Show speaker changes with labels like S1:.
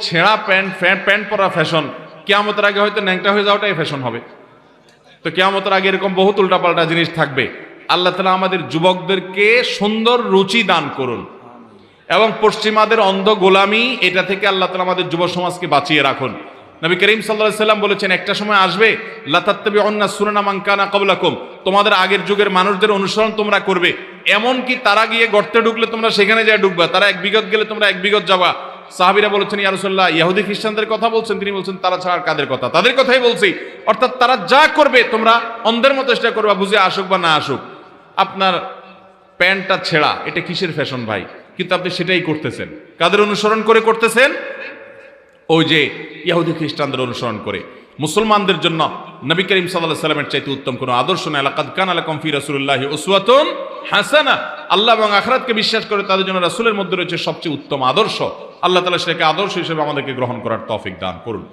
S1: ছেঁড়া pant pant পরা fashion, কিয়ামতের আগে হয়তো ন্যাংটা হয়ে যাওয়াটাই ফ্যাশন হবে। তো কিয়ামতের আগে এরকম বহুত উল্টাপাল্টা জিনিস থাকবে। আল্লাহ তাআলা আমাদের যুবকদেরকে সুন্দর রুচি দান করুন এবং পশ্চিমাদের অন্ধ গোলামি এটা থেকে আল্লাহ তাআলা আমাদের যুব সমাজকে বাঁচিয়ে রাখুন। নবী করিম সাল্লাল্লাহু আলাইহি সাল্লাম বলেছেন, একটা সময় আসবে লা তাত্তাবিউন্না সুনানা মান কানা ক্বাবলাকুম, তোমাদের আগের যুগের মানুষদের অনুসরণ তোমরা করবে, এমন কি তারা গিয়ে গর্তে ঢুকলে তোমরা সেখানে যায় ঢুকবা, তারা এক বিগত গেলে তোমরা এক বিগত যাবা। সাহাবীরা বলেছেন, ইয়া রাসূলুল্লাহ, ইহুদি খ্রিস্টানদের কথা বলছেন? তিনি বলছেন, তারা ছাড়া আর কাদের কথা? তাদের কথাই বলছি। অর্থাৎ তারা যা করবে তোমরা অন্ধের মতো চেষ্টা করবা, বুঝে আসুক বা না আসুক। আপনার প্যান্টটা ছেঁড়া, এটা কিসের ফ্যাশন ভাই? কিন্তু আপনি সেটাই করতেছেন। কাদের অনুসরণ করে করতেছেন? ওই যে ইহুদি খ্রিস্টানদের অনুসরণ করে। মুসলমানদের জন্য নবী করিম সাল্লাল্লাহু আলাইহি সাল্লামের চাইতে উত্তম কোনো আদর্শ নাই। লাকাদ কানা লাকুম ফি রাসূলিল্লাহি উসওয়াতুন হাসানা। আল্লাহ এবং আখিরাতকে বিশ্বাস করে তাদের জন্য রাসূলের মধ্যে রয়েছে সবচেয়ে উত্তম আদর্শ। আল্লাহ তাআলা সেটাকে আদর্শ হিসেবে আমাদেরকে গ্রহণ করার তৌফিক দান করুন।